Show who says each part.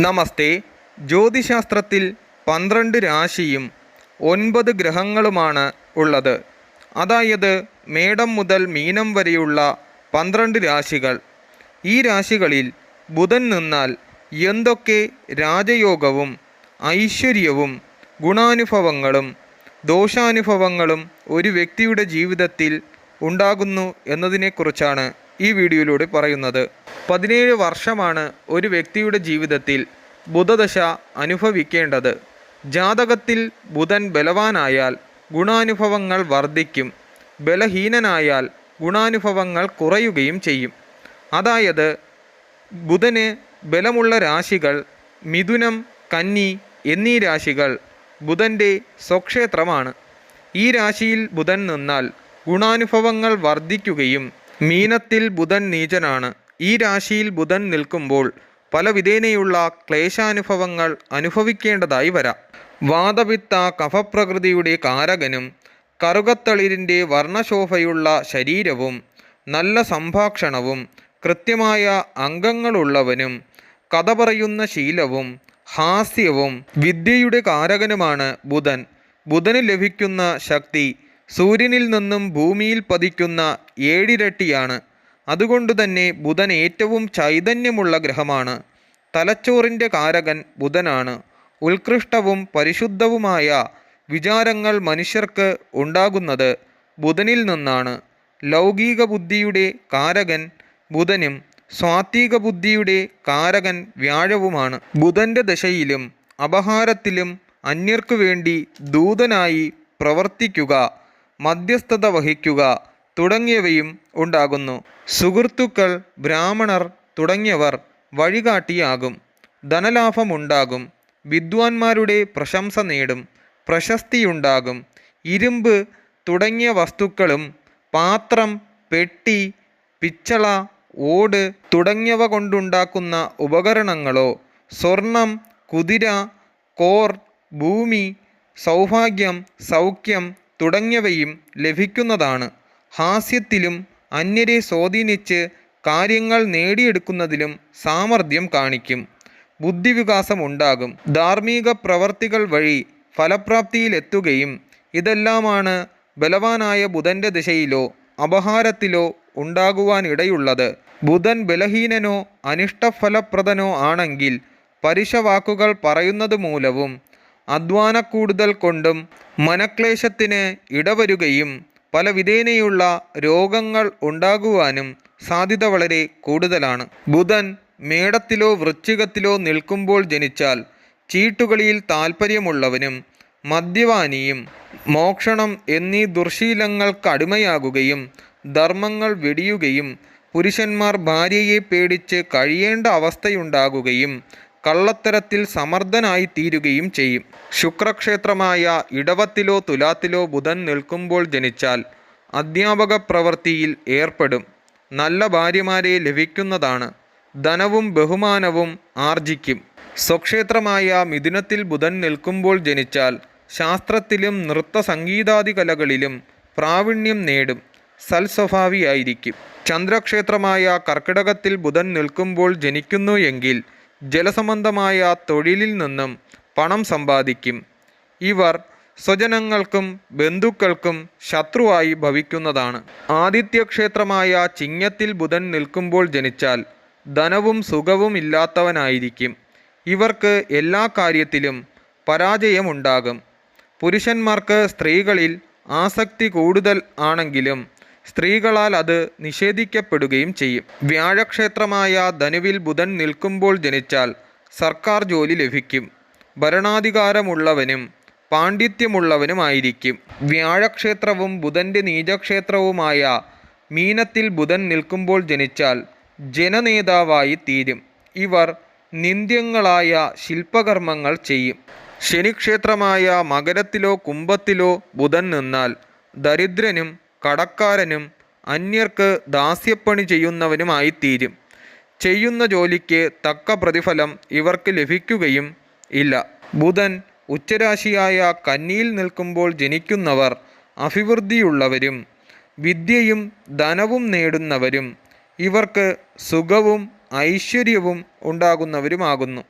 Speaker 1: നമസ്തേ. ജ്യോതിശാസ്ത്രത്തിൽ 12 രാശിയും 9 ഗ്രഹങ്ങളുമാണ് ഉള്ളത്. അതായത് മേടം മുതൽ മീനം വരെയുള്ള 12 രാശികൾ. ഈ രാശികളിൽ ബുധൻ നിന്നാൽ എന്തൊക്കെ രാജയോഗവും ഐശ്വര്യവും ഗുണാനുഭവങ്ങളും ദോഷാനുഭവങ്ങളും ഒരു വ്യക്തിയുടെ ജീവിതത്തിൽ ഉണ്ടാകുന്നു എന്നതിനെക്കുറിച്ചാണ് ഈ വീഡിയോയിലൂടെ പറയുന്നത്. 17 വർഷമാണ് ഒരു വ്യക്തിയുടെ ജീവിതത്തിൽ ബുധദശ അനുഭവിക്കേണ്ടത്. ജാതകത്തിൽ ബുധൻ ബലവാനായാൽ ഗുണാനുഭവങ്ങൾ വർദ്ധിക്കും, ബലഹീനനായാൽ ഗുണാനുഭവങ്ങൾ കുറയുകയും ചെയ്യും. അതായത് ബുധന് ബലമുള്ള രാശികൾ മിഥുനം, കന്നി എന്നീ രാശികൾ ബുധൻ്റെ സ്വക്ഷേത്രമാണ്. ഈ രാശിയിൽ ബുധൻ നിന്നാൽ ഗുണാനുഭവങ്ങൾ വർദ്ധിക്കുകയും, മീനത്തിൽ ബുധൻ നീചനാണ്. ഈ രാശിയിൽ ബുധൻ നിൽക്കുമ്പോൾ പല വിധേനയുള്ള ക്ലേശാനുഭവങ്ങൾ അനുഭവിക്കേണ്ടതായി വരാം. വാതപിത്ത കഫപ്രകൃതിയുടെ കാരകനും കറുകത്തളിരിൻ്റെ വർണ്ണശോഭയുള്ള ശരീരവും നല്ല സംഭാഷണവും കൃത്യമായ അംഗങ്ങളുള്ളവനും കഥ പറയുന്ന ശീലവും ഹാസ്യവും വിദ്യയുടെ കാരകനുമാണ് ബുധൻ. ബുധന് ലഭിക്കുന്ന ശക്തി സൂര്യനിൽ നിന്നും ഭൂമിയിൽ പതിക്കുന്ന 7 ഇരട്ടിയാണ്. അതുകൊണ്ടുതന്നെ ബുധൻ ഏറ്റവും ചൈതന്യമുള്ള ഗ്രഹമാണ്. തലച്ചോറിൻ്റെ കാരകൻ ബുധനാണ്. ഉത്കൃഷ്ടവും പരിശുദ്ധവുമായ വിചാരങ്ങൾ മനുഷ്യർക്ക് ഉണ്ടാകുന്നത് ബുധനിൽ നിന്നാണ്. ലൗകിക ബുദ്ധിയുടെ കാരകൻ ബുധനും സ്വാത്വിക ബുദ്ധിയുടെ കാരകൻ വ്യാഴവുമാണ്. ബുധൻ്റെ ദശയിലും അപഹാരത്തിലും അന്യർക്കു വേണ്ടി ദൂതനായി പ്രവർത്തിക്കുക, മധ്യസ്ഥത വഹിക്കുക തുടങ്ങിയവയും ഉണ്ടാകുന്നു. സുഹൃത്തുക്കൾ, ബ്രാഹ്മണർ തുടങ്ങിയവർ വഴികാട്ടിയാകും. ധനലാഭമുണ്ടാകും. വിദ്വാൻമാരുടെ പ്രശംസ നേടും. പ്രശസ്തിയുണ്ടാകും. ഇരുമ്പ് തുടങ്ങിയ വസ്തുക്കളും പാത്രം, പെട്ടി, പിച്ചള, ഓട് തുടങ്ങിയവ കൊണ്ടുണ്ടാക്കുന്ന ഉപകരണങ്ങളോ, സ്വർണം, കുതിര, കോർ, ഭൂമി, സൗഭാഗ്യം, സൗഖ്യം തുടങ്ങിയവയും ലഭിക്കുന്നതാണ്. ഹാസ്യത്തിലും അന്യരെ സ്വാധീനിച്ച് കാര്യങ്ങൾ നേടിയെടുക്കുന്നതിലും സാമർഥ്യം കാണിക്കും. ബുദ്ധിവികാസമുണ്ടാകും. ധാർമ്മിക പ്രവർത്തികൾ വഴി ഫലപ്രാപ്തിയിലെത്തുകയും ഇതെല്ലാമാണ് ബലവാനായ ബുധൻ്റെ ദിശയിലോ അപഹാരത്തിലോ ഉണ്ടാകുവാനിടയുള്ളത്. ബുധൻ ബലഹീനനോ അനിഷ്ടഫലപ്രദനോ ആണെങ്കിൽ പരുഷവാക്കുകൾ പറയുന്നത് മൂലവും അധ്വാനക്കൂടുതൽ കൊണ്ടും മനക്ലേശത്തിന് ഇടവരുകയും പല വിധേനയുള്ള രോഗങ്ങൾ ഉണ്ടാകുവാനും സാധ്യത വളരെ കൂടുതലാണ്. ബുധൻ മേടത്തിലോ വൃശ്ചികത്തിലോ നിൽക്കുമ്പോൾ ജനിച്ചാൽ ചീട്ടുകളിയിൽ താൽപ്പര്യമുള്ളവനും മദ്യപാനിയും മോഷണം എന്നീ ദുർശീലങ്ങൾക്ക് അടിമയാകുകയും ധർമ്മങ്ങൾ വെടിയുകയും പുരുഷന്മാർ ഭാര്യയെ പേടിച്ച് കഴിയേണ്ട അവസ്ഥയുണ്ടാകുകയും കള്ളത്തരത്തിൽ സമർത്ഥനായി തീരുകയും ചെയ്യും. ശുക്രക്ഷേത്രമായ ഇടവത്തിലോ തുലാത്തിലോ ബുധൻ നിൽക്കുമ്പോൾ ജനിച്ചാൽ അധ്യാപക പ്രവൃത്തിയിൽ ഏർപ്പെടും. നല്ല ഭാര്യമാരെ ലഭിക്കുന്നതാണ്. ധനവും ബഹുമാനവും ആർജിക്കും. സ്വക്ഷേത്രമായ മിഥുനത്തിൽ ബുധൻ നിൽക്കുമ്പോൾ ജനിച്ചാൽ ശാസ്ത്രത്തിലും നൃത്ത സംഗീതാദി കലകളിലും പ്രാവീണ്യം നേടും. സൽസ്വഭാവിയായിരിക്കും. ചന്ദ്രക്ഷേത്രമായ കർക്കിടകത്തിൽ ബുധൻ നിൽക്കുമ്പോൾ ജനിക്കുന്നു എങ്കിൽ ജലസംബന്ധമായ തൊഴിലിൽ നിന്നും പണം സമ്പാദിക്കും. ഇവർ സ്വജനങ്ങൾക്കും ബന്ധുക്കൾക്കും ശത്രുവായി ഭവിക്കുന്നതാണ്. ആദിത്യക്ഷേത്രമായ ചിങ്ങത്തിൽ ബുധൻ നിൽക്കുമ്പോൾ ജനിച്ചാൽ ധനവും സുഖവും ഇല്ലാത്തവനായിരിക്കും. ഇവർക്ക് എല്ലാ കാര്യത്തിലും പരാജയമുണ്ടാകും. പുരുഷന്മാർക്ക് സ്ത്രീകളിൽ ആസക്തി കൂടുതൽ ആണെങ്കിലും സ്ത്രീകളാൽ അത് നിഷേധിക്കപ്പെടുകയും ചെയ്യും. വ്യാഴക്ഷേത്രമായ ധനുവിൽ ബുധൻ നിൽക്കുമ്പോൾ ജനിച്ചാൽ സർക്കാർ ജോലി ലഭിക്കും. ഭരണാധികാരമുള്ളവനും പാണ്ഡിത്യമുള്ളവനുമായിരിക്കും. വ്യാഴക്ഷേത്രവും ബുധൻ്റെ നീചക്ഷേത്രവുമായ മീനത്തിൽ ബുധൻ നിൽക്കുമ്പോൾ ജനിച്ചാൽ ജനനേതാവായി തീരും. ഇവർ നിന്ദ്യങ്ങളായ ശില്പകർമ്മങ്ങൾ ചെയ്യും. ശനിക്ഷേത്രമായ മകരത്തിലോ കുംഭത്തിലോ ബുധൻ നിന്നാൽ ദരിദ്രനും കടക്കാരനും അന്യർക്ക് ദാസ്യപ്പണി ചെയ്യുന്നവനുമായിത്തീരും. ചെയ്യുന്ന ജോലിക്ക് തക്ക പ്രതിഫലം ഇവർക്ക് ലഭിക്കുകയും ഇല്ല. ബുധൻ ഉച്ചരാശിയായ കന്നിയിൽ നിൽക്കുമ്പോൾ ജനിക്കുന്നവർ അഭിവൃദ്ധിയുള്ളവരും വിദ്യയും ധനവും നേടുന്നവരും ഇവർക്ക് സുഖവും ഐശ്വര്യവും ഉണ്ടാകുന്നവരുമാകുന്നു.